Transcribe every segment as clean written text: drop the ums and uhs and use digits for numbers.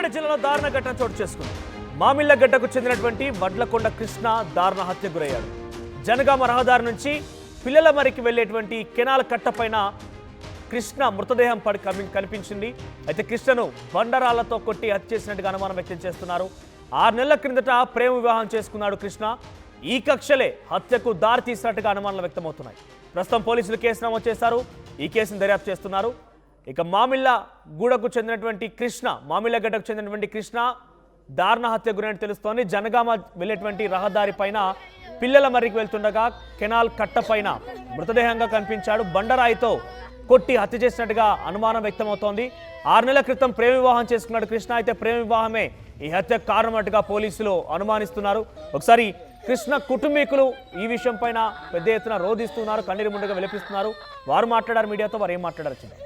సూర్యాపేట జిల్లాలో దారుణ ఘటన చోటు చేసుకుంది. మామిళ్లగడ్డకు చెందినటువంటి వడ్లకొండ కృష్ణ దారుణ హత్య గురయ్యాడు. జనగామ రహదారి నుంచి పిల్లల మరికి వెళ్లేటువంటి కెనాల్ కట్టపైన కృష్ణ మృతదేహం కనిపించింది. అయితే కృష్ణను బండరాళ్లతో కొట్టి హత్య చేసినట్టుగా అనుమానం వ్యక్తం చేస్తున్నారు. 6 నెలల క్రిందట ప్రేమ వివాహం చేసుకున్నాడు కృష్ణ. ఈ కక్షలే హత్యకు దారి తీసినట్టుగా అనుమానాలు వ్యక్తమవుతున్నాయి. ప్రస్తుతం పోలీసులు కేసు నమోదు చేశారు. ఈ కేసును దర్యాప్తు చేస్తున్నారు. ఇక మామిళ్లగూడకు చెందినటువంటి కృష్ణ, మామిళ్లగడ్డకు చెందినటువంటి కృష్ణ దారుణ హత్య గురైనట్టు తెలుస్తోంది. జనగామ వెళ్లేటువంటి రహదారి పైన పిల్లల మరికి వెళ్తుండగా కెనాల్ కట్ట పైన మృతదేహంగా కనిపించాడు. బండరాయితో కొట్టి హత్య చేసినట్టుగా అనుమానం వ్యక్తమవుతోంది. 6 నెలల క్రితం ప్రేమ వివాహం చేసుకున్నాడు కృష్ణ. అయితే ప్రేమ వివాహమే ఈ హత్యకు కారణమట్టుగా పోలీసులు అనుమానిస్తున్నారు. ఒకసారి కృష్ణ కుటుంబీకులు ఈ విషయం పైన పెద్ద ఎత్తున రోధిస్తున్నారు, కన్నీరు ముందుగా విలపిస్తున్నారు. వారు మాట్లాడారు మీడియాతో. వారు ఏం మాట్లాడారు చూద్దాం.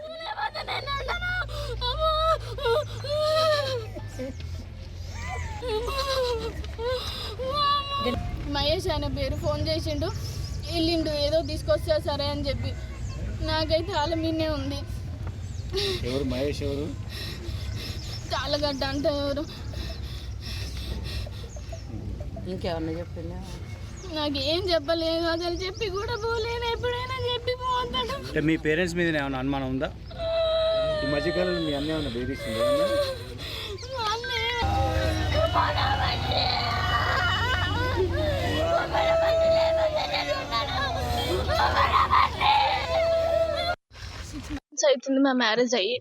మహేష్ అనే పేరు ఫోన్ చేసిండు, వెళ్ళిండు ఏదో తీసుకొచ్చా సరే అని చెప్పి. నాకైతే వాళ్ళ మీదే ఉంది. ఎవరు మహేష్? ఎవరు? తాళగడ్డ అంటే ఎవరు? ఇంకెవరిని చెప్పిందా? నాకేం చెప్పలేదు, అసలు చెప్పి కూడా పోలేను. ఎప్పుడైనా చెప్పి పోతాడు. అంటే మీ పేరెంట్స్ మీద ఏమైనా అనుమానం ఉందా? ఈ మధ్యకాలంలో మీ అన్న ఏమైనా బెదిరిస్తుందా? అవుతుంది మా మ్యారేజ్ అయ్యి.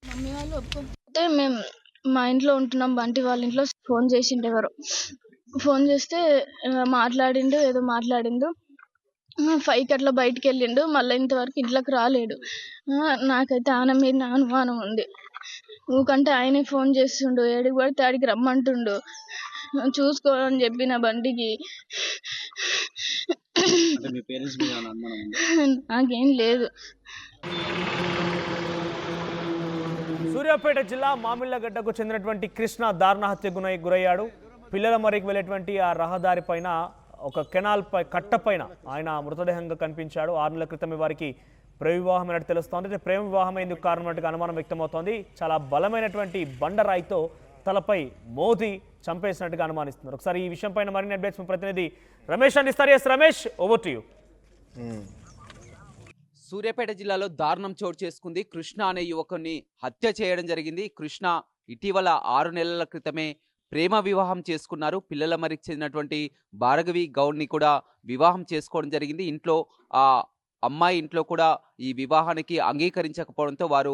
మమ్మీ వాళ్ళు ఒప్పుకోకపోతే మేము మా ఇంట్లో ఉంటున్నాం, బంటి వాళ్ళ ఇంట్లో ఫోన్ చేసిండు. ఎవరు ఫోన్ చేస్తే మాట్లాడిండు, ఏదో మాట్లాడిండు. 5కి అట్లా బయటికి వెళ్ళిండు. మళ్ళీ ఇంతవరకు ఇంట్లోకి రాలేడు. నాకైతే ఆయన మీద అనుమానం ఉంది. ఊకంటే ఆయనే ఫోన్ చేస్తుండు, ఏడికి పడితే ఆడికి రమ్మంటుండు. చూసుకోవాలని చెప్పిన బండికి. నాకేం లేదు. సూర్యాపేట జిల్లా మామిళ్లగడ్డకు చెందినటువంటి కృష్ణ దారుణ హత్య గురయ్యాడు. పిల్లల మరికి వెళ్ళేటువంటి ఆ రహదారి పైన ఒక కెనాల్ కట్టపైన ఆయన మృతదేహంగా కనిపించాడు. 6 నెలల క్రితమే వారికి ప్రేమ వివాహం అయినట్టు తెలుస్తోంది. ప్రేమ వివాహం ఎందుకు కారణమైనట్టుగా అనుమానం వ్యక్తమవుతోంది. చాలా బలమైనటువంటి బండరాయితో తలపై మోదీ చంపేసినట్టుగా అనుమానిస్తున్నారు. ఒకసారి ఈ విషయం పైన మరిన్ని అప్డేట్స్ ప్రతినిధి రమేష్ అందిస్తారు. Yes Ramesh, over to you. Suryapet జిల్లాలో దారుణం చోటు చేసుకుంది. కృష్ణ అనే యువకుని హత్య చేయడం జరిగింది. కృష్ణ ఇటీవల 6 నెలల క్రితమే ప్రేమ వివాహం చేసుకున్నారు. పిల్లల మరికి చెందినటువంటి భార్గవి గౌడ్ని కూడా వివాహం చేసుకోవడం జరిగింది. ఇంట్లో ఆ అమ్మాయి ఇంట్లో కూడా ఈ వివాహానికి అంగీకరించకపోవడంతో వారు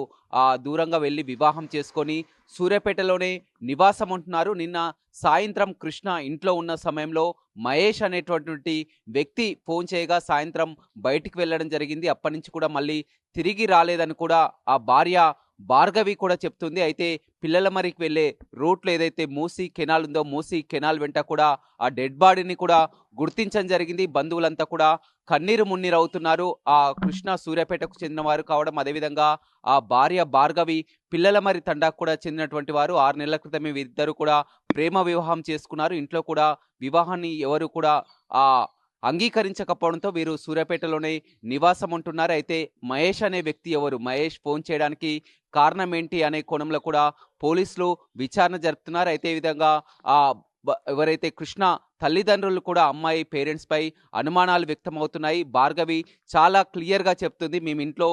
దూరంగా వెళ్ళి వివాహం చేసుకొని సూర్యాపేటలోనే నివాసం ఉంటున్నారు. నిన్న సాయంత్రం కృష్ణ ఇంట్లో ఉన్న సమయంలో మహేష్ అనేటటువంటి వ్యక్తి ఫోన్ చేయగా సాయంత్రం బయటికి వెళ్ళడం జరిగింది. అప్పటి నుంచి కూడా మళ్ళీ తిరిగి రాలేదని కూడా ఆ భార్య భార్గవి కూడా చెప్తుంది. అయితే పిల్లల మరికి వెళ్ళే రూట్లో ఏదైతే మూసీ కెనాల్ ఉందో మూసీ కెనాల్ వెంట కూడా ఆ డెడ్ బాడీని కూడా గుర్తించడం జరిగింది. బంధువులంతా కూడా కన్నీరు మున్నీరు అవుతున్నారు. ఆ కృష్ణ సూర్యాపేటకు చెందిన వారు కావడం, అదేవిధంగా ఆ భార్య భార్గవి పిల్లల మరి తండాకు కూడా చెందినటువంటి వారు. 6 నెలల క్రితమే వీరిద్దరు కూడా ప్రేమ వివాహం చేసుకున్నారు. ఇంట్లో కూడా వివాహాన్ని ఎవరు కూడా అంగీకరించకపోవడంతో వీరు సూర్యాపేటలోనే నివాసం ఉంటున్నారు. అయితే మహేష్ అనే వ్యక్తి ఎవరు, మహేష్ ఫోన్ చేయడానికి కారణం ఏంటి అనే కోణంలో కూడా పోలీసులు విచారణ జరుపుతున్నారు. అయితే ఈ విధంగా ఎవరైతే కృష్ణ తల్లిదండ్రులు కూడా అమ్మాయి పేరెంట్స్ పై అనుమానాలు వ్యక్తమవుతున్నాయి. భార్గవి చాలా క్లియర్గా చెప్తుంది, మేము ఇంట్లో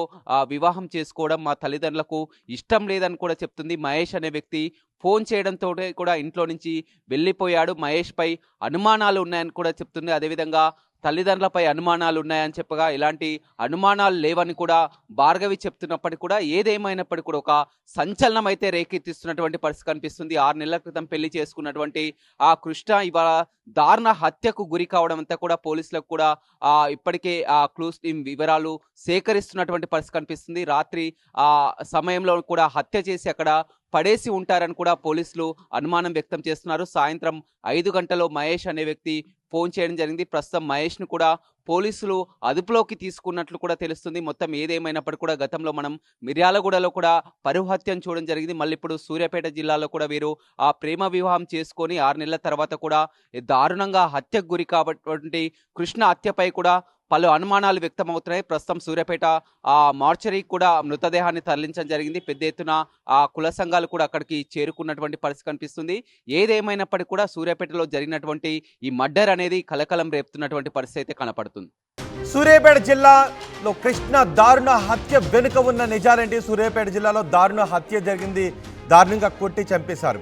వివాహం చేసుకోవడం మా తల్లిదండ్రులకు ఇష్టం లేదని కూడా చెప్తుంది. మహేష్ అనే వ్యక్తి ఫోన్ చేయడంతో కూడా ఇంట్లో నుంచి వెళ్ళిపోయాడు. మహేష్ పై అనుమానాలు ఉన్నాయని కూడా చెప్తుంది. అదేవిధంగా తల్లిదండ్రులపై అనుమానాలు ఉన్నాయని చెప్పగా ఎలాంటి అనుమానాలు లేవని కూడా భార్గవి చెప్తున్నప్పటికీ కూడా ఏదేమైనప్పటికీ కూడా ఒక సంచలనం అయితే రేకెత్తిస్తున్నటువంటి పరిస్థితి కనిపిస్తుంది. 6 నెలల క్రితం పెళ్లి చేసుకున్నటువంటి ఆ కృష్ణ ఇవాళ దారుణ హత్యకు గురి కావడం అంతా కూడా పోలీసులకు కూడా ఇప్పటికే ఆ క్లూస్ వివరాలు సేకరిస్తున్నటువంటి పరిస్థితి కనిపిస్తుంది. రాత్రి సమయంలో కూడా హత్య చేసి అక్కడ పడేసి ఉంటారని కూడా పోలీసులు అనుమానం వ్యక్తం చేస్తున్నారు. సాయంత్రం 5 గంటలో మహేష్ అనే వ్యక్తి ఫోన్ చేయడం జరిగింది. ప్రస్తుతం మహేష్ను కూడా పోలీసులు అదుపులోకి తీసుకున్నట్లు కూడా తెలుస్తుంది. మొత్తం ఏదేమైనప్పటికీ కూడా గతంలో మనం మిర్యాలగూడలో కూడా పరువు హత్యను చూడడం జరిగింది. మళ్ళీ ఇప్పుడు సూర్యాపేట జిల్లాలో కూడా వీరు ఆ ప్రేమ వివాహం చేసుకొని 6 నెలల తర్వాత కూడా దారుణంగా హత్యకు గురి కాబట్టి కృష్ణ హత్యపై కూడా పలు అనుమానాలు వ్యక్తమవుతున్నాయి. ప్రస్తుతం సూర్యాపేట మార్చరీ కూడా మృతదేహాన్ని తరలించడం జరిగింది. పెద్ద ఎత్తున కుల సంఘాలు కూడా అక్కడికి చేరుకున్నటువంటి పరిస్థితి కనిపిస్తుంది. ఏదేమైనప్పటికీ కూడా సూర్యాపేటలో జరిగినటువంటి ఈ మర్డర్ అనేది కలకలం రేపుతున్నటువంటి పరిస్థితి అయితే కనపడుతుంది. సూర్యాపేట జిల్లాలో కృష్ణ దారుణ హత్య వెనుక ఉన్న నిజాలేంటి? సూర్యాపేట జిల్లాలో దారుణ హత్య జరిగింది, దారుణంగా కొట్టి చంపేశారు.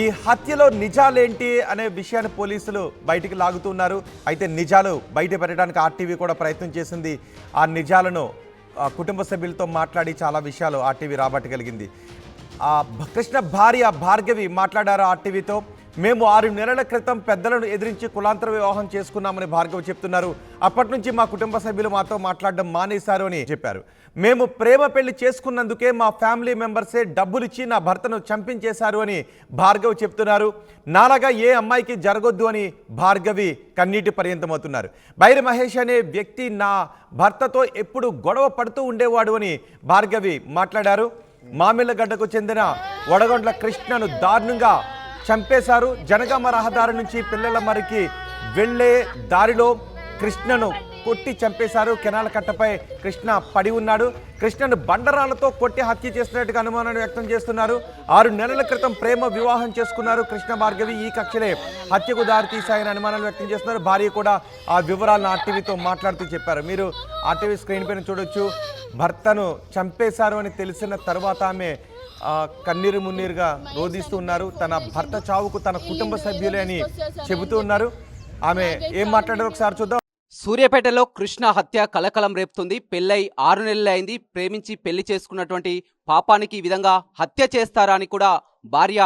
ఈ హత్యలో నిజాలేంటి అనే విషయాన్ని పోలీసులు బయటికి లాగుతున్నారు. అయితే నిజాలు బయట పెట్టడానికి ఆర్టీవీ కూడా ప్రయత్నం చేసింది. ఆ నిజాలను కుటుంబ సభ్యులతో మాట్లాడి చాలా విషయాలు ఆర్టీవీ రాబట్టగలిగింది. కృష్ణ భార్య భార్గవి మాట్లాడారు ఆర్టీవీతో. మేము 6 నెలల క్రితం పెద్దలను ఎదిరించి కులాంతర వివాహం చేసుకున్నామని భార్గవి చెప్తున్నారు. అప్పటి నుంచి మా కుటుంబ సభ్యులు మాతో మాట్లాడడం మానేశారు అని చెప్పారు. మేము ప్రేమ పెళ్లి చేసుకున్నందుకే మా ఫ్యామిలీ మెంబర్సే డబ్బులిచ్చి నా భర్తను చంపించేశారు అని భార్గవి చెప్తున్నారు. నాలాగా ఏ అమ్మాయికి జరగొద్దు అని భార్గవి కన్నీటి పర్యంతమవుతున్నారు. బైరి మహేష్ అనే వ్యక్తి నా భర్తతో ఎప్పుడు గొడవ పడుతూ ఉండేవాడు అని భార్గవి మాట్లాడారు. మామిళ్ళగడ్డకు చెందిన వడగొండ్ల కృష్ణను దారుణంగా చంపేశారు. జనగామ రహదారి నుంచి పిల్లల మరికి వెళ్లే దారిలో కృష్ణను కొట్టి చంపేశారు. కెనాల కట్టపై కృష్ణ పడి ఉన్నాడు. కృష్ణను బండరాలతో కొట్టి హత్య చేసినట్టుగా అనుమానాన్ని వ్యక్తం చేస్తున్నారు. 6 నెలల క్రితం ప్రేమ వివాహం చేసుకున్నారు కృష్ణ భార్గవి. ఈ కక్షలే హత్యకు దారితీశాయని అనుమానాలు వ్యక్తం చేస్తున్నారు. భార్య కూడా ఆ వివరాలను ఆర్టీవీతో మాట్లాడుతూ చెప్పారు. మీరు ఆర్టీవీ స్క్రీన్ పైన చూడొచ్చు. భర్తను చంపేశారు అని తెలిసిన తర్వాత ఆమె కన్నీరు మున్నీరుగా రోధిస్తూ ఉన్నారు. తన భర్త చావుకు తన కుటుంబ సభ్యులే అని చెబుతూ ఉన్నారు. ఆమె ఏం మాట్లాడారో ఒకసారి చూద్దాం. సూర్యాపేటలో కృష్ణ హత్య కలకలం రేపుతుంది. పెళ్ళై 6 నెలలు అయింది. ప్రేమించి పెళ్లి చేసుకున్నటువంటి పాపానికి ఈ విధంగా హత్య చేస్తారా అని కూడా భార్య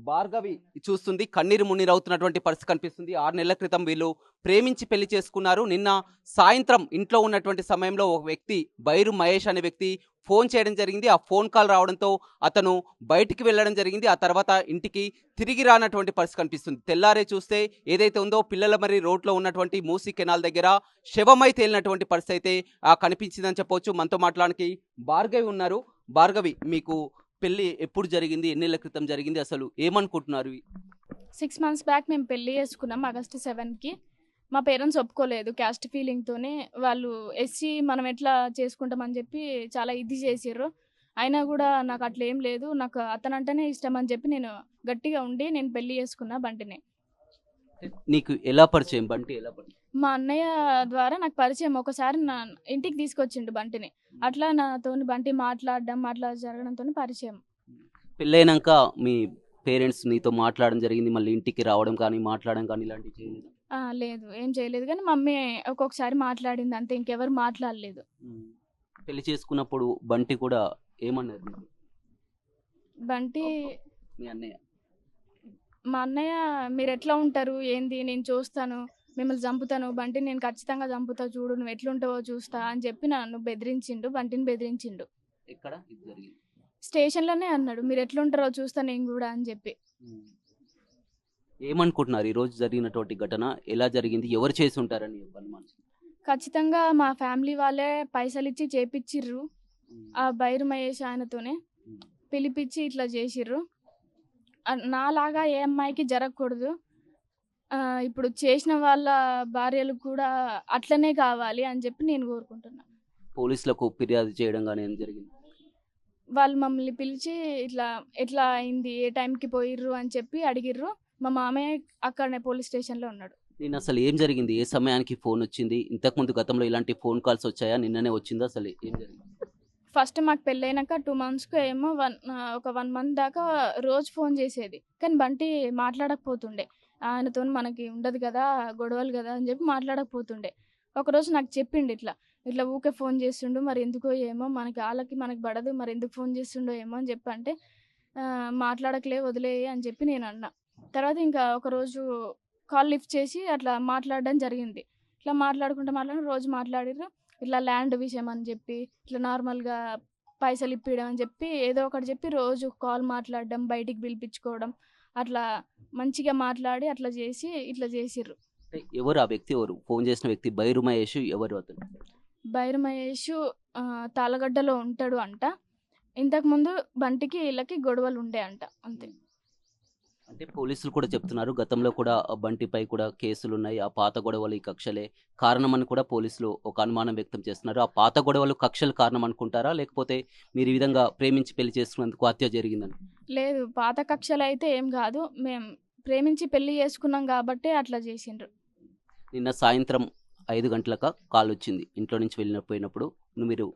భార్గవి చూస్తుంది. కన్నీరు మున్నీరవుతున్నటువంటి పరిస్థితి కనిపిస్తుంది. 6 నెలల క్రితం వీళ్ళు ప్రేమించి పెళ్లి చేసుకున్నారు. నిన్న సాయంత్రం ఇంట్లో ఉన్నటువంటి సమయంలో ఒక వ్యక్తి బైరు మహేష్ అనే వ్యక్తి ఫోన్ చేయడం జరిగింది. ఆ ఫోన్ కాల్ రావడంతో అతను బయటికి వెళ్ళడం జరిగింది. ఆ తర్వాత ఇంటికి తిరిగి రానటువంటి పరిస్థితి కనిపిస్తుంది. తెల్లారే చూస్తే ఏదైతే ఉందో పిల్లల మరి రోడ్లో ఉన్నటువంటి మూసీ కెనాల్ దగ్గర శవమై తేలినటువంటి పరిస్థితి అయితే కనిపించిందని చెప్పవచ్చు. మనతో మాట్లాడడానికి భార్గవి ఉన్నారు. భార్గవి, మీకు పెళ్లి ఎప్పుడు జరిగింది? ఎన్నేళ్ల క్రితం జరిగింది? అసలు ఏమనుకుంటున్నారు? 6 months బ్యాక్ మేము పెళ్లి చేసుకున్నాం August 7కి. మా పేరెంట్స్ ఒప్పుకోలేదు. క్యాస్ట్ ఫీలింగ్తోనే వాళ్ళు ఎస్సీ మనం ఎట్లా చేసుకుంటామని చెప్పి చాలా ఇది చేసిర్రు. అయినా కూడా నాకు అట్లా ఏం లేదు, నాకు అతనంటేనే ఇష్టం అని చెప్పి నేను గట్టిగా ఉండి నేను పెళ్లి చేసుకున్నా బంటిని. నీకు ఎలా పరిచయం బంటి? ఎలా పరిచయం? మా అన్నయ్య ద్వారా నాకు పరిచయం. ఒకసారి నా ఇంటికి తీసుకొచ్చిండు బంటిని. అట్లా నాతో బంటి మాట్లాడడం అట్లా జరగడంతో పరిచయం. పెళ్ళైనాక మీ పేరెంట్స్ నీతో మాట్లాడడం జరిగింది, మళ్ళీ ఇంటికి రావడం కానీ మాట్లాడడం కానీ ఇలాంటివి చేయలేదు? లేదు, ఏం చేయలేదు. కానీ మమ్మీ ఒక్కొక్కసారి మాట్లాడింది అంతే, ఇంకెవరు మాట్లాడలేదు. పెళ్లి చేసుకున్నప్పుడు బంటి కూడా ఏమన్నారు? బంటి మీ అన్నయ్య మా అన్నయ్య మీరు ఎట్లా ఉంటారు ఏంది, నేను చూస్తాను, మిమ్మల్ని చంపుతాను, బంటిని నేను ఖచ్చితంగా చంపుతా, చూడు నువ్వు ఎట్లుంటావో చూస్తా అని చెప్పి నన్ను బెదిరించిండు. బంటిని బెదిరించిండు. ఎక్కడ ఇది జరిగింది? స్టేషన్లోనే అన్నాడు, మీరు ఎట్లుంటారో చూస్తా నేను కూడా అని చెప్పి. ఏమనుకుంటున్నారు ఈ రోజు జరిగినటువంటి ఘటన ఎలా జరిగింది? ఎవరు చేసి ఉంటారని ఖచ్చితంగా మా ఫ్యామిలీ వాళ్ళే పైసలు ఇచ్చి చేపిచ్చిర్రు. ఆ బైరు మహేష్ ఆయనతోనే పిలిపించి ఇట్లా చేసిర్రు. నాలాగా ఏ అమ్మాయికి జరగకూడదు. ఇప్పుడు చేసిన వాళ్ళ భార్యలు కూడా అట్లనే కావాలి అని చెప్పి నేను కోరుకుంటున్నా. పోలీసులకు ఫిర్యాదు చేయడం కానీ ఏం జరిగింది? వాళ్ళు మమ్మల్ని పిలిచి ఇట్లా ఎట్లా అయింది, ఏ టైంకి పోయిర్రు అని చెప్పి అడిగిర్రు. మా మామయ్య అక్కడనే పోలీస్ స్టేషన్లో ఉన్నాడు. నేను అసలు ఏం జరిగింది? ఏ సమయానికి ఫోన్ వచ్చింది? ఇంతకుముందు గతంలో ఇలాంటి ఫోన్ కాల్స్ వచ్చాయా? నిన్ననే వచ్చిందా? అసలు ఏం జరిగింది? ఫస్ట్ మాకు పెళ్ళైనాక 2 monthsకు ఏమో ఒక 1 month దాకా రోజు ఫోన్ చేసేది. కానీ బంటి మాట్లాడకపోతుండే. ఆయనతో మనకి ఉండదు కదా, గొడవలు కదా అని చెప్పి మాట్లాడకపోతుండే. ఒకరోజు నాకు చెప్పిండు ఇట్లా ఊకే ఫోన్ చేస్తుండు, మరి ఎందుకో ఏమో మనకి పడదు, మరి ఎందుకు ఫోన్ చేస్తుండో ఏమో అని చెప్పి అంటే మాట్లాడకలే వదిలే అని చెప్పి నేను అన్నా. తర్వాత ఇంకా ఒకరోజు కాల్ లిఫ్ట్ చేసి అట్లా మాట్లాడడం జరిగింది. ఇట్లా మాట్లాడుకుంటూ రోజు మాట్లాడిర్రు. ఇట్లా ల్యాండ్ విషయం అని చెప్పి ఇట్లా నార్మల్గా పైసలు ఇప్పియడం అని చెప్పి ఏదో ఒకటి చెప్పి రోజు కాల్ మాట్లాడడం, బయటికి పిలిపించుకోవడం, అట్లా మంచిగా మాట్లాడి అట్లా చేసి ఇట్లా చేసిర్రు. ఎవరు ఆ వ్యక్తి? ఎవరు ఫోన్ చేసిన వ్యక్తి? బైరు మహేష్ ఎవరు అతను? బైరు మహేష్ తాళగడ్డలో ఉంటాడు అంట. ఇంతకుముందు బంటికి వీళ్ళకి గొడవలు ఉండే అంట, అంతే. అంటే పోలీసులు కూడా చెప్తున్నారు గతంలో కూడా ఆ బంటిపై కూడా కేసులు ఉన్నాయి, ఆ పాత గొడవలు ఈ కక్షలే కారణమని కూడా పోలీసులు ఒక అనుమానం వ్యక్తం చేస్తున్నారు. ఆ పాత గొడవలు కక్షలు కారణం అనుకుంటారా, లేకపోతే మీరు ఈ విధంగా ప్రేమించి పెళ్లి చేసుకున్నందుకు హత్య జరిగిందని? లేదు, పాత కక్షలు అయితే ఏం కాదు. మేము ప్రేమించి పెళ్లి చేసుకున్నాం కాబట్టే అట్లా చేసిండ్రు. నిన్న సాయంత్రం 5 గంటలక కాల్ వచ్చింది ఇంట్లో నుంచి వెళ్ళినప్పుడు. మీరు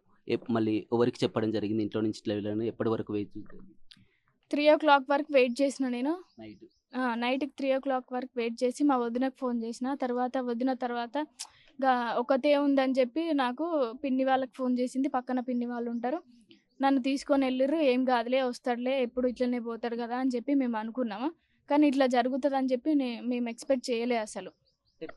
మళ్ళీ ఎవరికి చెప్పడం జరిగింది ఇంట్లో నుంచి ఇట్లా వెళ్ళాను, ఎప్పటి వరకు వెయిట్ 3 o'clock వరకు వెయిట్ చేసిన నేను. నైట్? నైట్కి 3 o'clock వరకు వెయిట్ చేసి మా వదినకు ఫోన్ చేసిన. వదిన తర్వాత ఇంకా ఒకతే ఉందని చెప్పి నాకు పిన్ని వాళ్ళకి ఫోన్ చేసింది. పక్కన పిన్ని వాళ్ళు ఉంటారు, నన్ను తీసుకొని వెళ్ళిర్రు. ఏం కాదులే, వస్తాడులే, ఎప్పుడు ఇట్లనే పోతాడు కదా అని చెప్పి మేము అనుకున్నాము. కానీ ఇట్లా జరుగుతుంది అని చెప్పి మేము ఎక్స్పెక్ట్ చేయలే అసలు.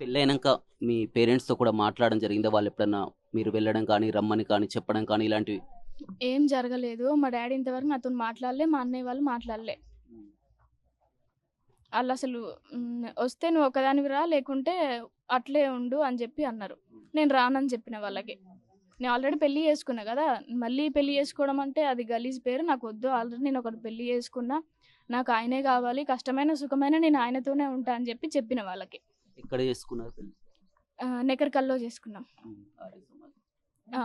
పెళ్ళైనాక మీ పేరెంట్స్తో కూడా మాట్లాడడం జరిగిందా? వాళ్ళు ఎప్పుడన్నా మీరు వెళ్ళడం కానీ రమ్మని కానీ చెప్పడం కానీ ఇలాంటివి? ఏం జరగలేదు. మా డాడీ ఇంతవరకు నాతో మాట్లాడలే, మా అన్నయ్య వాళ్ళు మాట్లాడలే. వాళ్ళు అసలు వస్తే నువ్వు ఒకదానివి రా, లేకుంటే అట్లే ఉండు అని చెప్పి అన్నారు. నేను రానని చెప్పిన వాళ్ళకి. నేను ఆల్రెడీ పెళ్లి చేసుకున్నా కదా, మళ్ళీ పెళ్లి చేసుకోవడం అంటే అది గలీజ్ పేరు, నాకు వద్దు. ఆల్రెడీ నేను ఒకటి పెళ్లి చేసుకున్నా, నాకు ఆయనే కావాలి, కష్టమైన సుఖమైన నేను ఆయనతోనే ఉంటా అని చెప్పి చెప్పిన వాళ్ళకి. ఎక్కడ చేసుకున్నారు పెళ్లి? నెకర్కల్లో చేసుకున్నాం. ఆ,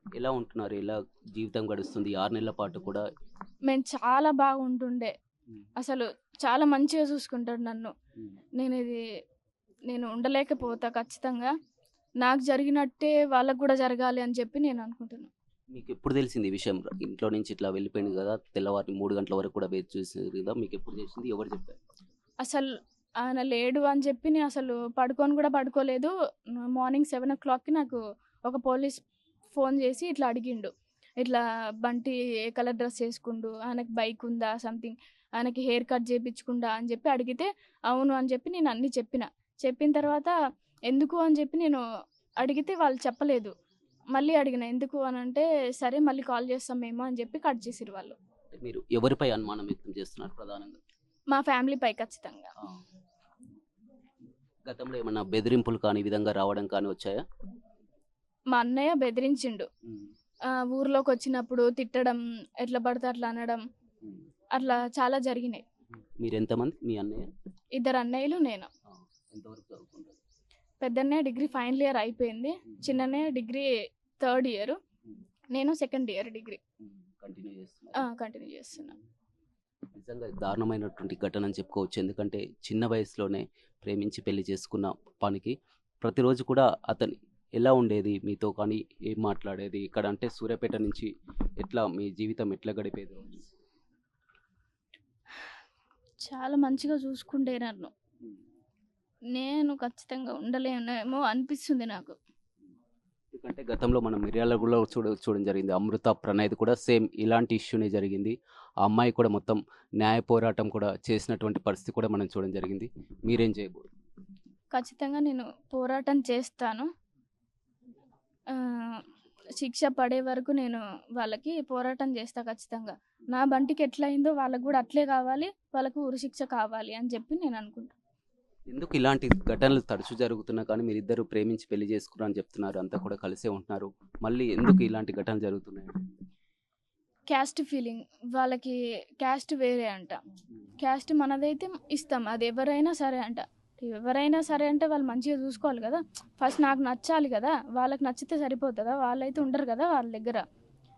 ఎలా ఉంటున్నారు, ఎలా జీవితం గడుస్తుంది 6 నెలల పాటు కూడా? మేము చాలా బాగుంటుండే, అసలు చాలా మంచిగా చూసుకుంటాడు నన్ను. నేను ఉండలేకపోతా. ఖచ్చితంగా నాకు జరిగినట్టే వాళ్ళకు కూడా జరగాలి అని చెప్పి నేను అనుకుంటున్నాను. మీకు ఎప్పుడు తెలిసింది ఈ విషయం? ఇంట్లో నుంచి ఇట్లా వెళ్ళిపోయింది కదా, తెల్లవారి 3 గంటల వరకు కూడా వేచి చూసింది కదా, మీకు ఎప్పుడు తెలిసింది, ఎవరు చెప్పారు? అసలు ఆయన లేడు అని చెప్పి నేను అసలు పడుకొని కూడా పడుకోలేదు. మార్నింగ్ 7 o'clockకి నాకు ఒక పోలీస్ ఫోన్ చేసి ఇట్లా అడిగిండు, ఇట్లా బంటి ఏ కలర్ డ్రెస్ వేసుకుండు, ఆయనకి బైక్ ఉందా, సంథింగ్, ఆయనకి హెయిర్ కట్ చేయించుకుందా అని చెప్పి అడిగితే అవును అని చెప్పి నేను అన్నీ చెప్పిన తర్వాత ఎందుకు అని చెప్పి నేను అడిగితే వాళ్ళు చెప్పలేదు. మళ్ళీ అడిగిన ఎందుకు అని అంటే సరే మళ్ళీ కాల్ చేస్తాం మేము అని చెప్పి కట్ చేసిరు వాళ్ళు. మీరు ఎవరిపై అనుమానం వ్యక్తం చేస్తున్నారు ప్రధానంగా? మా ఫ్యామిలీపై ఖచ్చితంగా. గతంలో ఏమన్నా బెదిరింపులు కానీ ఈ విధంగా రావడం కానీ వచ్చాయా? మా అన్నయ్య బెదిరించిండు. ఊర్లోకి వచ్చినప్పుడు తిట్టడం, ఎట్లా పడితే అట్లా అనడం, అట్లా చాలా జరిగినాయి. మీరు ఎంతమంది? మీ అన్నయ్య? 2 అన్నయ్యలు, నేను. ఎంతవరకు చదువుకుంటారు? పెద్దన్నయ్య డిగ్రీ ఫైనల్ ఇయర్ అయిపోయింది, చిన్నన్నయ్య డిగ్రీ 3rd year, నేను 2nd year డిగ్రీ కంటిన్యూ చేస్తున్నా. నిజంగా దారుణమైనటువంటి ఘటన అని చెప్పుకోవచ్చు. ఎందుకంటే చిన్న వయసులోనే ప్రేమించి పెళ్లి చేసుకున్న పనికి ప్రతిరోజు కూడా అతని ఎలా ఉండేది మీతో, కానీ ఏం మాట్లాడేది ఇక్కడ అంటే సూర్యాపేట నుంచి ఎట్లా మీ జీవితం ఎట్లా గడిపేది రోజు? చాలా మంచిగా చూసుకుంటే నన్ను. నేను ఖచ్చితంగా ఉండలేనేమో అనిపిస్తుంది నాకు. ఎందుకంటే గతంలో మనం మిర్యాలగూడలో చూడడం జరిగింది. అమృత ప్రణయ్ కూడా సేమ్ ఇలాంటి ఇష్యూనే జరిగింది. ఆ అమ్మాయి కూడా మొత్తం న్యాయ పోరాటం కూడా చేసినటువంటి పరిస్థితి కూడా మనం చూడడం జరిగింది. మీరేం చేయబోదు? ఖచ్చితంగా నేను పోరాటం చేస్తాను. శిక్ష పడే వరకు నేను వాళ్ళకి పోరాటం చేస్తా ఖచ్చితంగా. నా బంటికి ఎట్లా అయిందో వాళ్ళకు కూడా అట్లే కావాలి, వాళ్ళకు ఉరిశిక్ష కావాలి అని చెప్పి నేను అనుకుంటాను. ఎందుకు ఇలాంటి ఘటనలు తరచూ జరుగుతున్నా కానీ మీరిద్దరు ప్రేమించి పెళ్లి చేసుకున్నారు అని చెప్తున్నారు, అంతా కూడా కలిసే ఉంటున్నారు, మళ్ళీ ఎందుకు ఇలాంటి ఘటనలు జరుగుతున్నాయి? క్యాస్ట్ ఫీలింగ్, వాళ్ళకి క్యాస్ట్ వేరే అంట. క్యాస్ట్ మనదైతే ఇస్తాం, అది ఎవరైనా సరే అంట. ఎవరైనా సరే అంటే వాళ్ళు మంచిగా చూసుకోవాలి కదా. ఫస్ట్ నాకు నచ్చాలి కదా, వాళ్ళకి నచ్చితే సరిపోతుందా? వాళ్ళైతే ఉండరు కదా వాళ్ళ దగ్గర,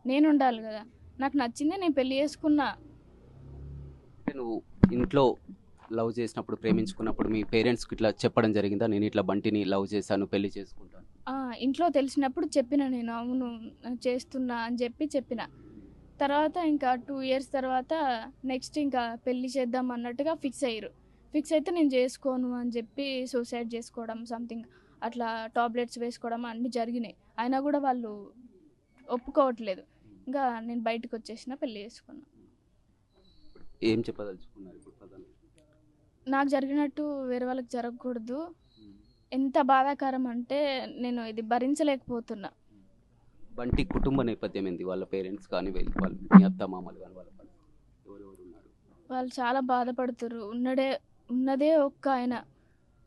నేను ఉండాలి కదా. నాకు నచ్చిందే నేను పెళ్లి చేసుకున్నా. నువ్వు ఇంట్లో లవ్ చేసినప్పుడు, ప్రేమించుకున్నప్పుడు మీ పేరెంట్స్కి ఇట్లా చెప్పడం జరిగిందా, నేను ఇట్లా బంటిని లవ్ చేశాను, పెళ్లి చేసుకుంటాను? ఇంట్లో తెలిసినప్పుడు చెప్పిన నేను, అవును చేస్తున్నా అని చెప్పిన తర్వాత ఇంకా 2 years తర్వాత నెక్స్ట్ ఇంకా పెళ్లి చేద్దాం అన్నట్టుగా ఫిక్స్ అయితే నేను చేసుకోను అని చెప్పి సూసైడ్ చేసుకోవడం, సంథింగ్ అట్లా టాబ్లెట్స్ వేసుకోవడం అన్నీ జరిగినాయి. అయినా కూడా వాళ్ళు ఒప్పుకోవట్లేదు. ఇంకా నేను బయటకు వచ్చేసిన, పెళ్లి చేసుకున్నా. ఏం చెప్పదలుచుకున్నారు ఇప్పుడు ప్రధానంగా? నాకు జరిగినట్టు వేరే వాళ్ళకి జరగకూడదు. ఎంత బాధాకరం అంటే నేను ఇది భరించలేకపోతున్నా. బంటి కుటుంబ నేపథ్యం ఏంది? వాళ్ళ పేరెంట్స్ కానీ వాళ్ళు మీ అత్త మామలు కానీ వాళ్ళ ఎవరెవరు ఉన్నారు? వాళ్ళు చాలా బాధపడుతున్నారు. ఉన్నదే ఒక్క ఆయన,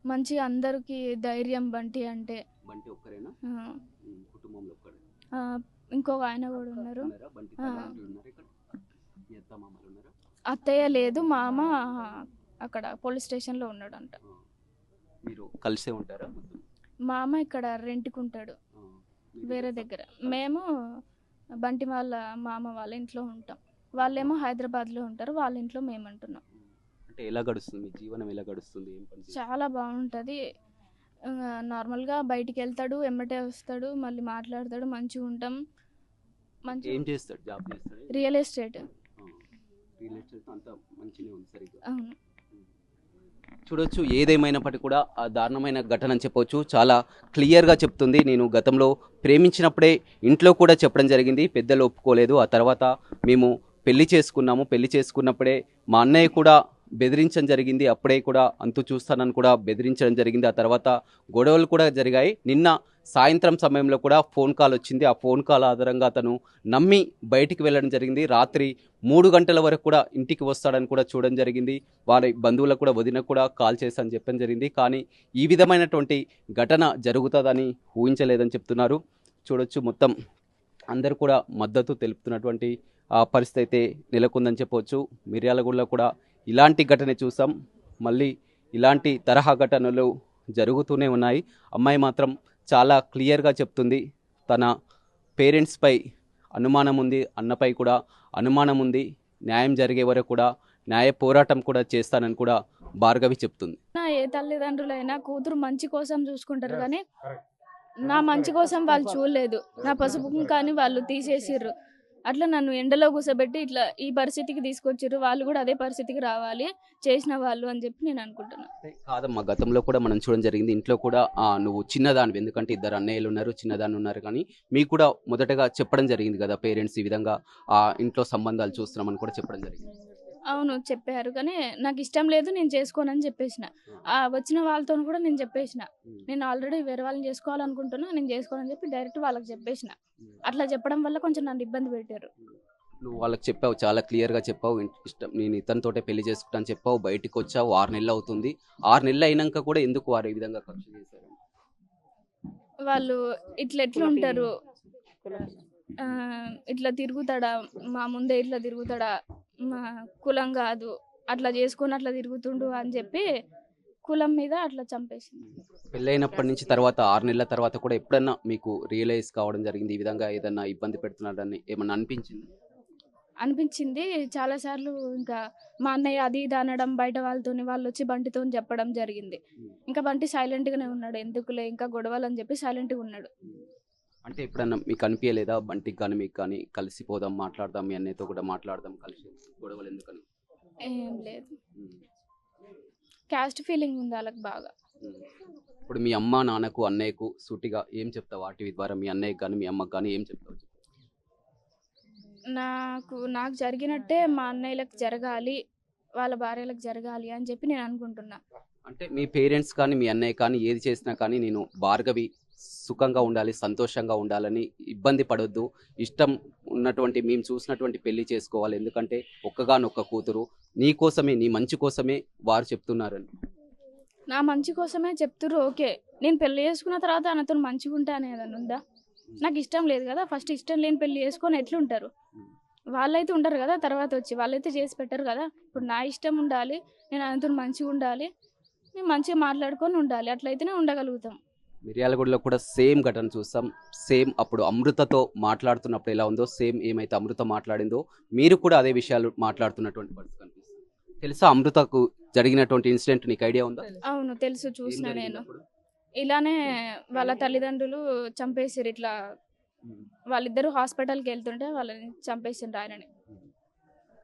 మంచిగా అందరికీ ధైర్యం బంటి అంటే. బంటి ఒక్కరేనా కుటుంబంలో? ఒక్కడే? ఇంకొక ఆయన కూడా ఉన్నారు. అత్తయ్య లేదు, మామ అక్కడ పోలీస్ స్టేషన్లో ఉన్నాడంట. మీరు కలిసే ఉంటారా? మామ ఇక్కడ రెంట్కి ఉంటాడు వేరే దగ్గర. మేము బంటి వాళ్ళ మామ వాళ్ళ ఇంట్లో ఉంటాం. వాళ్ళేమో హైదరాబాద్లో ఉంటారు, వాళ్ళ ఇంట్లో మేము ఉంటున్నాం. అంటే ఎలా గడుస్తుంది మీ జీవనం? ఎలా గడుస్తుంది? ఏం పని చేస్తారు? చాలా బాగుంటుంది. నార్మల్గా బయటికి వెళ్తాడు, ఎమ్మటే వస్తాడు, మళ్ళీ మాట్లాడతాడు, మంచిగా ఉంటాం. ఏం చేస్తాడు? జాబ్ చేస్తాడు? Real estate. రిలేటెడ్ అంతా మంచిగా ఉంది సరిగ్గా. అవును. చూడొచ్చు, ఏదేమైనప్పటికీ కూడా ఆ దారుణమైన ఘటన అని చెప్పొచ్చు. చాలా క్లియర్గా చెప్తుంది. నేను గతంలో ప్రేమించినప్పుడే ఇంట్లో కూడా చెప్పడం జరిగింది, పెద్దలు ఒప్పుకోలేదు. ఆ తర్వాత మేము పెళ్లి చేసుకున్నాము. పెళ్లి చేసుకున్నప్పుడే మా అన్నయ్య కూడా బెదిరించడం జరిగింది. అప్పుడే కూడా అంతు చూస్తానని కూడా బెదిరించడం జరిగింది. ఆ తర్వాత గొడవలు కూడా జరిగాయి. నిన్న సాయంత్రం సమయంలో కూడా ఫోన్ కాల్ వచ్చింది. ఆ ఫోన్ కాల్ ఆధారంగా అతను నమ్మి బయటికి వెళ్ళడం జరిగింది. రాత్రి 3 గంటల వరకు కూడా ఇంటికి వస్తాడని కూడా చూడడం జరిగింది. వారి బంధువులకు కూడా వదిన కూడా కాల్ చేశాను చెప్పడం జరిగింది. కానీ ఈ విధమైనటువంటి ఘటన జరుగుతుందని ఊహించలేదని చెప్తున్నారు. చూడొచ్చు, మొత్తం అందరూ కూడా మద్దతు తెలుపుతున్నటువంటి పరిస్థితి అయితే నెలకొందని చెప్పవచ్చు. మిర్యాలగూడలో కూడా ఇలాంటి ఘటన చూసాం. మళ్ళీ ఇలాంటి తరహా ఘటనలు జరుగుతూనే ఉన్నాయి. అమ్మాయి మాత్రం చాలా క్లియర్గా చెప్తుంది, తన పేరెంట్స్పై అనుమానం ఉంది, అన్నపై కూడా అనుమానం ఉంది. న్యాయం జరిగే వరకు కూడా న్యాయ పోరాటం కూడా చేస్తానని కూడా భార్గవి చెప్తుంది. ఏ తల్లిదండ్రులైనా కూతురు మంచి కోసం చూసుకుంటారు, కానీ నా మంచి కోసం వాళ్ళు చూడలేదు. నా పసుపు కానీ వాళ్ళు తీసేసిర్రు. అట్లా నన్ను ఎండలో కూర్చోబెట్టి ఇట్లా ఈ పరిస్థితికి తీసుకొచ్చారు. వాళ్ళు కూడా అదే పరిస్థితికి రావాలి చేసిన వాళ్ళు అని చెప్పి నేను అనుకుంటున్నాను. కాదమ్మా, గతంలో కూడా మనం చూడడం జరిగింది. ఇంట్లో కూడా నువ్వు చిన్నదానివి, ఎందుకంటే 2 అన్నయ్యలు ఉన్నారు, చిన్నదాన్ని ఉన్నారు. కానీ మీకు కూడా మొదటగా చెప్పడం జరిగింది కదా, పేరెంట్స్ ఈ విధంగా ఇంట్లో సంబంధాలు చూస్తున్నామని కూడా చెప్పడం జరిగింది. అవును చెప్పారు, కానీ నాకు ఇష్టం లేదు, నేను చేసుకోనని చెప్పేసిన. వచ్చిన వాళ్ళతో కూడా నేను చెప్పేసిన, నేను ఆల్రెడీ వేరే వాళ్ళని చేసుకోవాలనుకుంటున్నా, నేను చేసుకోనని చెప్పి డైరెక్ట్ వాళ్ళకి చెప్పేసిన. అట్లా చెప్పడం వల్ల కొంచెం నన్ను ఇబ్బంది పెట్టారు. నువ్వు వాళ్ళకి చెప్పావు, చాలా క్లియర్గా చెప్పావు, ఇష్టం నేను ఇతనితోటే పెళ్లి చేసుకుంటాను చెప్పావు. బయటికి వచ్చావు, 6 నెలలు అవుతుంది. 6 నెలలు అయినాక కూడా ఎందుకు వారు ఈ విధంగా ఖర్చు చేశారు? వాళ్ళు ఎట్లా ఉంటారు, ఇట్లా తిరుగుతాడా, మా ముందే ఇట్లా తిరుగుతాడా, మా కులం కాదు, అట్లా చేసుకొని అట్లా తిరుగుతుండు అని చెప్పి కులం మీద అట్లా చంపేసింది. పెళ్ళైనప్పటి నుంచి తర్వాత 6 నెలల తర్వాత కూడా ఎప్పుడన్నా మీకు రియలైజ్ కావడం జరిగింది, ఈ విధంగా ఏదన్నా ఇబ్బంది పెడుతున్నాడని ఏమన్నా అనిపించింది చాలాసార్లు. ఇంకా మా అన్నయ్య అది ఇది అనడం, బయట వాళ్ళతోని వాళ్ళు వచ్చి బంటితో చెప్పడం జరిగింది. ఇంకా బంటి సైలెంట్గానే ఉన్నాడు, ఎందుకులే ఇంకా గొడవలు అని చెప్పి సైలెంట్గా ఉన్నాడు. అంటే ఎప్పుడన్నా మీకు అనిపించలేదా, బంటికి కానీ మీకు కానీ కలిసిపోదాం, మాట్లాడదాం, మీ అన్నయ్యతో కూడా మాట్లాడదాం, కలిసి గొడవలు ఎందుకని? ఏం లేదు, క్యాస్ట్ ఫీలింగ్ ఉంది వాళ్ళకి బాగా. ఇప్పుడు మీ అమ్మ నాన్నకు అన్నయ్యకు సూటిగా ఏం చెప్తావు? వాటి ద్వారా మీ అన్నయ్యకి కానీ మీ అమ్మకి కానీ ఏం చెప్తావు? నాకు జరిగినట్టే మా అన్నయ్యలకు జరగాలి, వాళ్ళ భార్యలకు జరగాలి అని చెప్పి నేను అనుకుంటున్నా. అంటే మీ పేరెంట్స్ కానీ మీ అన్నయ్య కానీ ఏది చేసినా కానీ నేను భార్గవి సుఖంగా ఉండాలి, సంతోషంగా ఉండాలని, ఇబ్బంది పడొద్దు, ఇష్టం ఉన్నటువంటి మేము చూసినటువంటి పెళ్లి చేసుకోవాలి, ఎందుకంటే ఒక్కగానొక్క కూతురు, నీ కోసమే, నీ మంచి కోసమే వారు చెప్తున్నారని. నా మంచి కోసమే చెప్తుర్రు, ఓకే. నేను పెళ్లి చేసుకున్న తర్వాత అన్నతో మంచిగా ఉంటా అనేదని ఉందా? నాకు ఇష్టం లేదు కదా, ఫస్ట్ ఇష్టం లేని పెళ్లి చేసుకొని ఎట్లుంటారు? వాళ్ళైతే ఉంటారు కదా, తర్వాత వచ్చి వాళ్ళైతే చేసి పెట్టరు కదా. ఇప్పుడు నా ఇష్టం ఉండాలి, నేను అన్నతో మంచిగా ఉండాలి, మేము మంచిగా మాట్లాడుకొని ఉండాలి, అట్లయితేనే ఉండగలుగుతాం. మిర్యాలగూడలో కూడా సేమ్ ఘటన చూస్తాం. సేమ్ అప్పుడు అమృతతో మాట్లాడుతున్నప్పుడు ఎలా ఉందో, సేమ్ ఏమైతే అమృత మాట్లాడిందో మీరు కూడా అదే విషయాలు మాట్లాడుతున్నటువంటి పరిస్థితి కనిపిస్తుంది. తెలుసా అమృతకు జరిగినటువంటి ఇన్సిడెంట్? నీకు ఐడియా ఉందా? అవును తెలుసు, చూసిన నేను. ఇలానే వాళ్ళ తల్లిదండ్రులు చంపేసారు, ఇట్లా వాళ్ళిద్దరూ హాస్పిటల్కి వెళ్తుంటే వాళ్ళని చంపేసిండ్రు ఆయనని.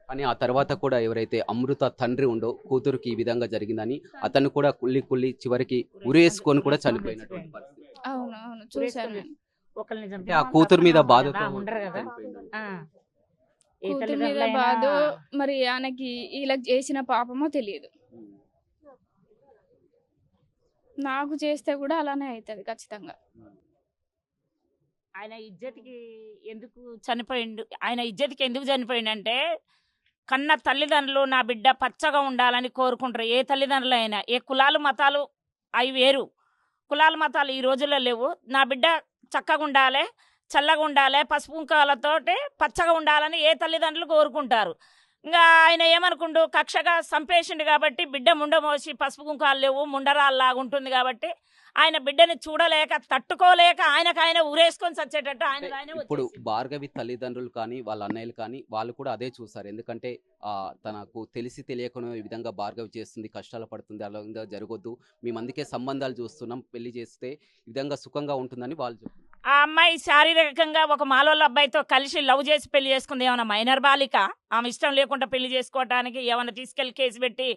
అని ఆ తర్వాత కూడా ఎవరైతే అమృత తండ్రి ఉండో, కూతురుకి ఈ విధంగా జరిగిందని అతను కూడా కుళ్ళి చివరికి ఉరేసుకొని కూడా చనిపోయినటువంటి పరిస్థితి. అవును అవును చూశాను. ఆ కూతురు మీద బాధతో కూతురు మీద బాధ, మరి ఆయనకి వీళ్ళకి చేసిన పాపమో తెలియదు. నాకు చేస్తే కూడా అలానే అవుతుంది ఖచ్చితంగా. ఆయన ఇజ్జతికి ఎందుకు చనిపోయిండు, ఆయన ఇజ్జతికి ఎందుకు చనిపోయిండంటే కన్న తల్లిదండ్రులు నా బిడ్డ పచ్చగా ఉండాలని కోరుకుంటారు. ఏ తల్లిదండ్రులు అయినా, ఏ కులాలు మతాలు అవి వేరు, కులాలు మతాలు ఈ రోజుల్లో లేవు. నా బిడ్డ చక్కగా ఉండాలి, చల్లగా ఉండాలి, పసుపు కుంకాలతోటి పచ్చగా ఉండాలని ఏ తల్లిదండ్రులు కోరుకుంటారు. ఇంకా ఆయన ఏమనుకుండు కక్షగా చంపేసిండు కాబట్టి బిడ్డ ముండమోసి పసుపు కుంకాలు లేవు ముండరాల్లాగా ఉంటుంది కాబట్టి ఆయన బిడ్డని చూడలేక తట్టుకోలేక ఆయన ఊరేసుకొని చచ్చేటట్టు ఆయన ఇప్పుడు భార్గవి తల్లిదండ్రులు కానీ వాళ్ళ అన్నయ్యలు కానీ వాళ్ళు కూడా అదే చూసారు. ఎందుకంటే తనకు తెలిసి తెలియకుండా ఈ విధంగా భార్గవి చేస్తుంది, కష్టాలు పడుతుంది, అలా జరగొద్దు, మేము అందుకే సంబంధాలు చూస్తున్నాం, పెళ్లి చేస్తే ఈ విధంగా సుఖంగా ఉంటుందని వాళ్ళు చెప్తున్నారు. ఆ అమ్మాయి శారీరకంగా ఒక మాలోళ్ళ అబ్బాయితో కలిసి లవ్ చేసి పెళ్లి చేసుకుంది. ఏమైనా మైనర్ బాలిక ఆమె ఇష్టం లేకుండా పెళ్లి చేసుకోవడానికి ఏమైనా తీసుకెళ్లి కేసు పెట్టి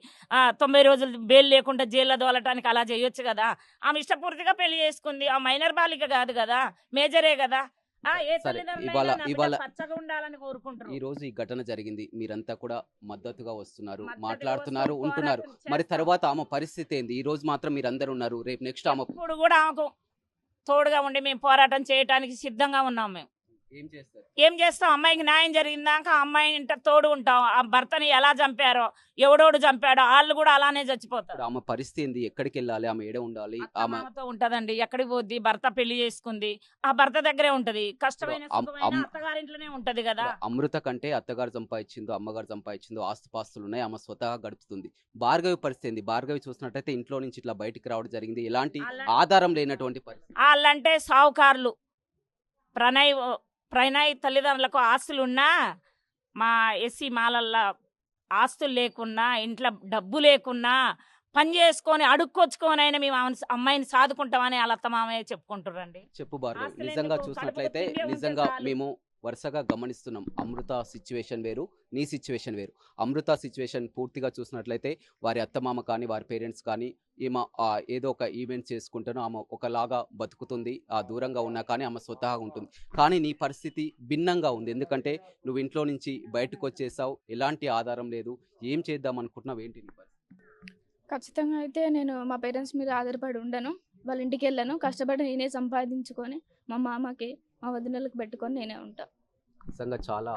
90 రోజులు బెయిల్ లేకుండా జైల్లో దోలటానికి అలా చేయొచ్చు కదా. ఆమె ఇష్టపూర్తిగా పెళ్లి చేసుకుంది. ఆ మైనర్ బాలిక కాదు కదా, మేజరే కదా. పచ్చగా ఉండాలని కోరుకుంటారు. ఈ రోజు ఈ ఘటన జరిగింది, మీరంతా కూడా మద్దతుగా వస్తున్నారు, మాట్లాడుతున్నారు, ఉంటున్నారు. మరి తర్వాత ఆమె పరిస్థితి ఏంది? ఈ రోజు మాత్రం మీరందరూ ఉన్నారు, రేపు నెక్స్ట్ ఆమె ఇప్పుడు కూడా ఆమెకు తోడుగా ఉండి మేము పోరాటం చేయడానికి సిద్ధంగా ఉన్నాం. మేము ఏం చేస్తాం? అమ్మాయికి న్యాయం జరిగిందాక అమ్మాయి ఇంట తోడు ఉంటాం. ఆ భర్తని ఎలా చంపారో, ఎవడోడు చంపాడో వాళ్ళు కూడా అలానే చచ్చిపోతారు. ఆమె పరిస్థితి ఏంది? ఎక్కడికి వెళ్ళాలి? ఆమె ఏడ ఉండాలి? ఆమెతో ఉంటదండి. ఎక్కడికి పోద్ది? భర్త పెళ్లి చేసుకుంది, ఆ భర్త దగ్గరే ఉంటది. కష్టమైన అత్తగారింట్లోనే ఉంటది కదా. అమృత కంటే అత్తగారు సంపాదించిందో అమ్మగారు సంపాదించిందో ఆస్తుపాస్తులు ఉన్నాయి, ఆమె స్వతహా గడుపుతుంది. భార్గవి పరిస్థితి ఏంది? భార్గవి చూసినట్టయితే ఇంట్లో నుంచి ఇట్లా బయటికి రావడం జరిగింది, ఎలాంటి ఆధారం లేనటువంటి పరిస్థితి. వాళ్ళంటే సావుకారులు. ప్రణయ్ తల్లిదండ్రులకు ఆస్తులు ఉన్నా, మా ఎస్సీ మాలల్లో ఆస్తులు లేకున్నా, ఇంట్లో డబ్బు లేకున్నా పని చేసుకొని అడుక్కొచ్చుకొని అయినా మేము అమ్మాయిని సాదుకుంటామని వాళ్ళ అత్తమామయ్య చెప్పుకుంటారండి. చెప్పు భార్గవి, నిజంగా చూసినట్లయితే నిజంగా మేము వరుసగా గమనిస్తున్నాం. అమృత సిచ్యువేషన్ వేరు, నీ సిచ్యువేషన్ వేరు. అమృత సిచ్యువేషన్ పూర్తిగా చూసినట్లయితే వారి అత్తమామ కానీ వారి పేరెంట్స్ కానీ ఈమె ఏదో ఒక ఈవెంట్ చేసుకుంటానో ఆమె ఒకలాగా బతుకుతుంది, దూరంగా ఉన్నా కానీ ఆమె స్వతహాగా ఉంటుంది. కానీ నీ పరిస్థితి భిన్నంగా ఉంది. ఎందుకంటే నువ్వు ఇంట్లో నుంచి బయటకు వచ్చేసావు, ఎలాంటి ఆధారం లేదు, ఏం చేద్దాం అనుకుంటున్నావు, ఏంటి నీ పరిస్థితి? ఖచ్చితంగా అయితే నేను మా పేరెంట్స్ మీద ఆధారపడి ఉండను, వాళ్ళ ఇంటికి వెళ్ళాను. కష్టపడి నేనే సంపాదించుకొని మా మామకి మా వదినలకు పెట్టుకొని నేనే ఉంటా. నిజంగా చాలా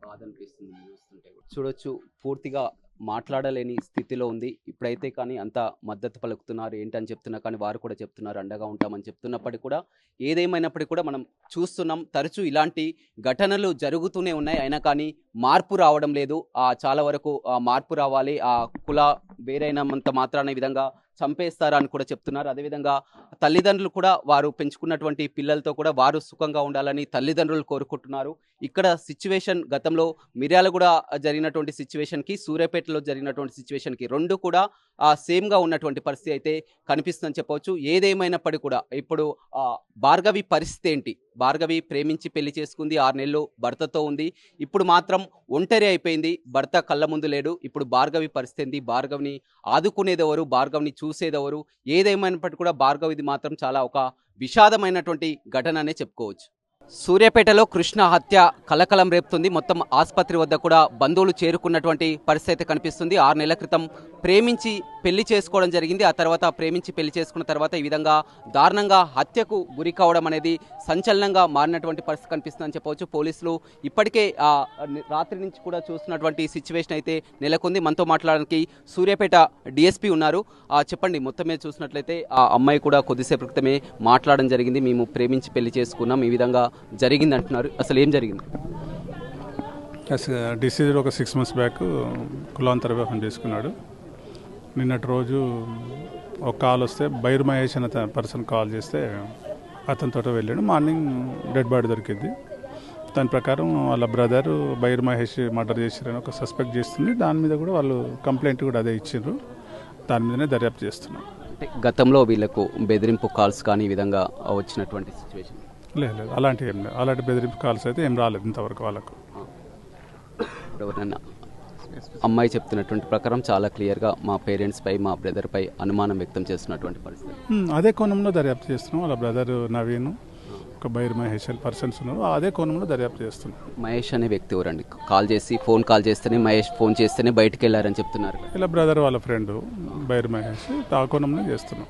బాధ అనిపిస్తుంది చూస్తుంటే. చూడొచ్చు, పూర్తిగా మాట్లాడలేని స్థితిలో ఉంది ఇప్పుడైతే. కానీ అంత మద్దతు పలుకుతున్నారు, ఏంటని చెప్తున్నా కానీ వారు కూడా చెప్తున్నారు అండగా ఉంటామని చెప్తున్నప్పటికీ కూడా, ఏదేమైనప్పటికీ కూడా మనం చూస్తున్నాం తరచూ ఇలాంటి ఘటనలు జరుగుతూనే ఉన్నాయి. అయినా కానీ మార్పు రావడం లేదు. చాలా వరకు మార్పు రావాలి, కుల వేరైనంత మాత్రాన ఈ విధంగా చంపేస్తారా అని కూడా చెప్తున్నారు. అదేవిధంగా తల్లిదండ్రులు కూడా వారు పెంచుకున్నటువంటి పిల్లలతో కూడా వారు సుఖంగా ఉండాలని తల్లిదండ్రులు కోరుకుంటున్నారు. ఇక్కడ సిచ్యువేషన్ గతంలో మిర్యాలగూడ జరిగినటువంటి సిచ్యువేషన్కి, సూర్యాపేటలో జరిగినటువంటి సిచ్యువేషన్కి రెండు కూడా సేమ్గా ఉన్నటువంటి పరిస్థితి అయితే కనిపిస్తుందని చెప్పవచ్చు. ఏదేమైనప్పటికీ కూడా ఇప్పుడు భార్గవి పరిస్థితి ఏంటి? భార్గవి ప్రేమించి పెళ్లి చేసుకుంది, 6 నెలలు భర్తతో ఉంది, ఇప్పుడు మాత్రం ఒంటరి అయిపోయింది, భర్త కళ్ళ ముందు లేడు. ఇప్పుడు భార్గవి పరిస్థితి ఏంటి? భార్గవిని ఆదుకునేదెవరు? భార్గవిని చూసేదెవరు? ఏదేమైనప్పటికీ కూడా భార్గవిది మాత్రం చాలా ఒక విషాదమైనటువంటి ఘటన అనే చెప్పుకోవచ్చు. సూర్యాపేటలో కృష్ణ హత్య కలకలం రేపుతుంది. మొత్తం ఆసుపత్రి వద్ద కూడా బంధువులు చేరుకున్నటువంటి పరిస్థితి కనిపిస్తుంది. 6 నెలల క్రితం ప్రేమించి పెళ్లి చేసుకోవడం జరిగింది. ఆ తర్వాత ప్రేమించి పెళ్లి చేసుకున్న తర్వాత ఈ విధంగా దారుణంగా హత్యకు గురి కావడం అనేది సంచలనంగా మారినటువంటి పరిస్థితి కనిపిస్తుందని చెప్పవచ్చు. పోలీసులు ఇప్పటికే రాత్రి నుంచి కూడా చూస్తున్నటువంటి సిచ్యువేషన్ అయితే నెలకొంది. మనతో మాట్లాడడానికి సూర్యాపేట డిఎస్పీ ఉన్నారు. చెప్పండి, మొత్తం మీద చూసినట్లయితే ఆ అమ్మాయి కూడా కొద్దిసేపు క్రితమే మాట్లాడడం జరిగింది, మేము ప్రేమించి పెళ్లి చేసుకున్నాం, ఈ విధంగా జరిగింది అంటున్నారు. అసలు ఏం జరిగింది? డిసీజ్ ఒక 6 months బ్యాక్ కులాంతర వివాహం చేసుకున్నాడు. నిన్నటి రోజు ఒక కాల్ వస్తే బైర్ మహేష్ అనే పర్సన్ కాల్ చేస్తే అతనితో వెళ్ళాడు. మార్నింగ్ డెడ్ బాడీ దొరికింది. దాని ప్రకారం వాళ్ళ బ్రదర్ బైర్ మహేష్ మర్డర్ చేశారని ఒక సస్పెక్ట్ చేస్తుంది. దాని మీద కూడా వాళ్ళు కంప్లైంట్ కూడా అదే ఇచ్చిండ్రు. దాని మీదనే దర్యాప్తు చేస్తున్నాం. గతంలో వీళ్ళకు బెదిరింపు కాల్స్ కానీ ఈ విధంగా వచ్చినటువంటి సిచ్యువేషన్ లేదు, అలాంటివి ఏం లేదు. అలాంటి బెదిరింపు కాల్స్ అయితే ఏం రాలేదు ఇంతవరకు వాళ్ళకు. ఎవరైనా అమ్మాయి చెప్తున్నటువంటి ప్రకారం చాలా క్లియర్గా మా పేరెంట్స్ పై, మా బ్రదర్ పై అనుమానం వ్యక్తం చేస్తున్నటువంటి పరిస్థితి. అదే కోణంలో దర్యాప్తు చేస్తున్నాం. వాళ్ళ బ్రదర్ నవీన్, ఒక బైర్ మహేష్ పర్సన్స్ ఉన్నారు, అదే కోణంలో దర్యాప్తు చేస్తున్నాం. మహేష్ అనే వ్యక్తి ఎవరండి? కాల్ చేసి ఫోన్ కాల్ చేస్తేనే మహేష్ ఫోన్ చేస్తేనే బయటికి వెళ్ళారని చెప్తున్నారు. ఇలా బ్రదర్ వాళ్ళ ఫ్రెండ్ బైర్ మహేష్, ఆ కోణంలో చేస్తున్నాం.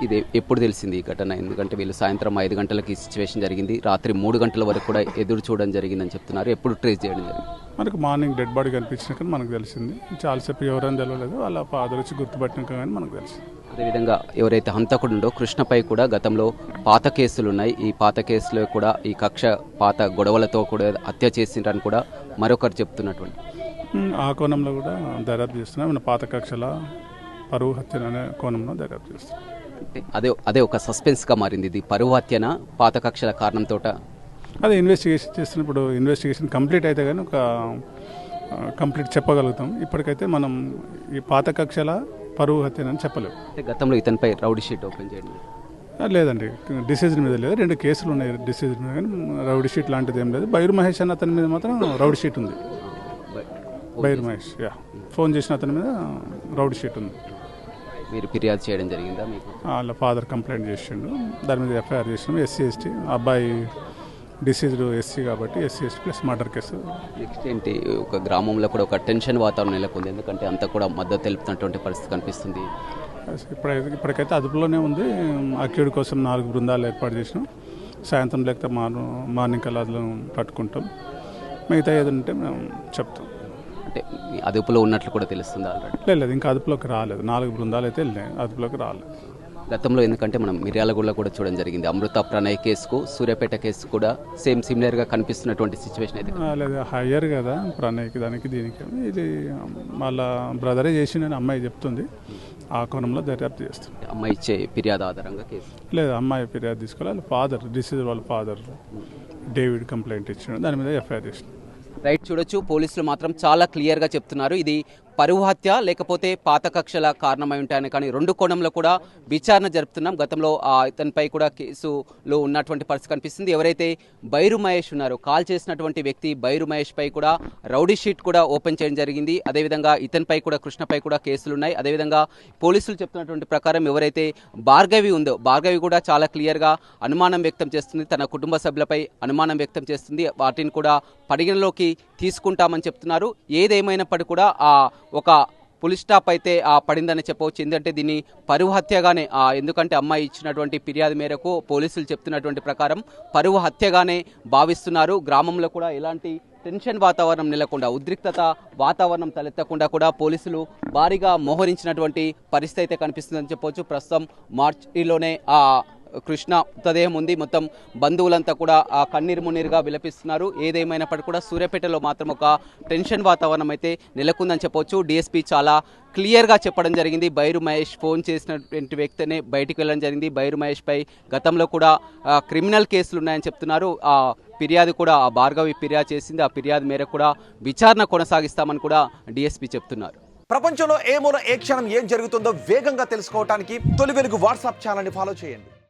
ఇది ఎప్పుడు తెలిసింది ఈ ఘటన? ఎందుకంటే వీళ్ళు సాయంత్రం 5 గంటలకి ఈ సిచ్యువేషన్ జరిగింది, రాత్రి 3 గంటల వరకు కూడా ఎదురు చూడడం జరిగిందని చెప్తున్నారు. ఎప్పుడు ట్రేస్ చేయడం జరిగింది? మనకు మార్నింగ్ డెడ్ బాడీ కనిపించినాక మనకు తెలిసింది. చాలాసేపు ఎవరైనా తెలియలేదు, వాళ్ళ ఫాదర్ వచ్చి గుర్తుపట్టినాక కానీ మనకు తెలిసింది. అదేవిధంగా ఎవరైతే హంతకుడుండో కృష్ణపై కూడా గతంలో పాత కేసులు ఉన్నాయి. ఈ పాత కేసులో కూడా ఈ కక్ష పాత గొడవలతో కూడా హత్య చేసిండ్రని కూడా మరొకరు చెప్తున్నటువంటి ఆ కోణంలో కూడా దర్యాప్తు చేస్తున్నాం. మన పాత కక్షల పరువు హత్య అనే కోణంలో దర్యాప్తు చేస్తున్నాం. అంటే అదే ఒక సస్పెన్స్గా మారింది. ఇది పరువు హత్యన పాత కక్షల కారణంతో అదే ఇన్వెస్టిగేషన్ చేస్తున్నప్పుడు ఇన్వెస్టిగేషన్ కంప్లీట్ అయితే కానీ ఒక కంప్లీట్ చెప్పగలుగుతాం. ఇప్పటికైతే మనం ఈ పాత కక్షల పరువు హత్యనని చెప్పలేము. అంటే గతంలో ఇతనిపై రౌడీ షీట్ ఓపెన్ చేయండి. లేదండి, డిసీజన్ మీద లేదు. 2 కేసులు ఉన్నాయి డిసీజన్ మీద, కానీ రౌడీ షీట్ లాంటిది ఏం లేదు. బైరు మహేష్ అన్న అతని మీద మాత్రం రౌడీ షీట్ ఉంది. బైరు మహేష్ ఫోన్ చేసిన అతని మీద రౌడీ షీట్ ఉంది. మీరు ఫిర్యాదు చేయడం జరిగిందా? మీకు వాళ్ళ ఫాదర్ కంప్లైంట్ చేసిండు, దాని మీద ఎఫ్ఐఆర్ చేసినాం. SC/ST అబ్బాయి డిసీజ్డ్ SC కాబట్టి SC/ST plus murder case. Next ఏంటి? ఒక గ్రామంలో కూడా ఒక టెన్షన్ వాతావరణం నెలకొంది. ఎందుకంటే అంతా కూడా మద్దతు తెలుపుతున్నటువంటి పరిస్థితి కనిపిస్తుంది. ఇప్పటికైతే అదుపులోనే ఉంది. అక్యూడ్ కోసం 4 బృందాలు ఏర్పాటు చేసినాం. సాయంత్రం లేకపోతే మార్నింగ్ కల్లా పట్టుకుంటాం. మిగతా ఏదంటే మేము చెప్తాం. అంటే అదుపులో ఉన్నట్లు కూడా తెలుస్తుంది ఆల్రెడీ? లేదు, ఇంకా అదుపులోకి రాలేదు. 4 బృందాలు అయితే వెళ్ళినాయి, అదుపులోకి రాలేదు. గతంలో ఎందుకంటే మనం మిర్యాలగూడలో కూడా చూడడం జరిగింది. అమృత ప్రణయ్ కేసుకు సూర్యాపేట కేసు కూడా సిమిలర్గా కనిపిస్తున్నటువంటి సిచ్యువేషన్ అయితే. లేదు, హయ్యర్ కదా ప్రణయ్కి, దానికి దీనికి. ఇది వాళ్ళ బ్రదరే చేసిందని అమ్మాయి చెప్తుంది. ఆ కోణంలో దర్యాప్తు చేస్తుంది. అమ్మాయి ఇచ్చే ఫిర్యాదు ఆధారంగా కేసు? లేదు, అమ్మాయి ఫిర్యాదు తీసుకోవాలి. ఫాదర్ వాళ్ళ ఫాదర్ డేవిడ్ కంప్లైంట్ ఇచ్చిన దాని మీద ఎఫ్ఐఆర్ చేసిన. రైట్, చూడొచ్చు పోలీసులు మాత్రం చాలా క్లియర్గా చెప్తున్నారు. ఇది పరువు హత్య లేకపోతే పాత కక్షల కారణమై ఉంటాయని. కానీ 2 కోణంలో కూడా విచారణ జరుపుతున్నాం. గతంలో ఇతనిపై కూడా కేసులో ఉన్నటువంటి పరిస్థితి కనిపిస్తుంది. ఎవరైతే బైరు మహేష్ ఉన్నారో, కాల్ చేసినటువంటి వ్యక్తి బైరు మహేష్ పై కూడా రౌడీ షీట్ కూడా ఓపెన్ చేయడం జరిగింది. అదేవిధంగా ఇతనిపై కూడా, కృష్ణపై కూడా కేసులు ఉన్నాయి. అదేవిధంగా పోలీసులు చెప్తున్నటువంటి ప్రకారం ఎవరైతే భార్గవి ఉందో, భార్గవి కూడా చాలా క్లియర్గా అనుమానం వ్యక్తం చేస్తుంది. తన కుటుంబ సభ్యులపై అనుమానం వ్యక్తం చేస్తుంది. వాటిని కూడా పరిగణలోకి తీసుకుంటామని చెప్తున్నారు. ఏదేమైనప్పటికీ కూడా ఒక పులి స్టాప్ అయితే పడిందని చెప్పవచ్చు. ఎందుకంటే దీన్ని పరువు హత్యగానే, ఎందుకంటే అమ్మాయి ఇచ్చినటువంటి ఫిర్యాదు మేరకు పోలీసులు చెప్తున్నటువంటి ప్రకారం పరువు హత్యగానే భావిస్తున్నారు. గ్రామంలో కూడా ఎలాంటి టెన్షన్ వాతావరణం నెలకొండా, ఉద్రిక్తత వాతావరణం తలెత్తకుండా కూడా పోలీసులు భారీగా మోహరించినటువంటి పరిస్థితి అయితే కనిపిస్తుందని చెప్పవచ్చు. ప్రస్తుతం మార్చిలోనే కృష్ణ మృతదేహం ఉంది. మొత్తం బంధువులంతా కూడా కన్నీరు మున్నీరుగా విలపిస్తున్నారు. ఏదేమైనప్పటికీ కూడా సూర్యాపేటలో మాత్రం ఒక టెన్షన్ వాతావరణం అయితే నెలకొందని చెప్పవచ్చు. DSP చాలా క్లియర్గా చెప్పడం జరిగింది. బైరు మహేష్ ఫోన్ చేసినటువంటి వ్యక్తినే బయటికి వెళ్ళడం జరిగింది. బైరు మహేష్ పై గతంలో కూడా క్రిమినల్ కేసులు ఉన్నాయని చెప్తున్నారు. ఫిర్యాదు కూడా భార్గవి ఫిర్యాదు చేసింది. ఆ ఫిర్యాదు మేరకు కూడా విచారణ కొనసాగిస్తామని కూడా DSP చెప్తున్నారు. ప్రపంచంలో ఏ మూల ఏ క్షణం ఏం జరుగుతుందో వేగంగా తెలుసుకోవడానికి తొలి వెలుగు వాట్సాప్ ఛానల్ని ఫాలో చేయండి.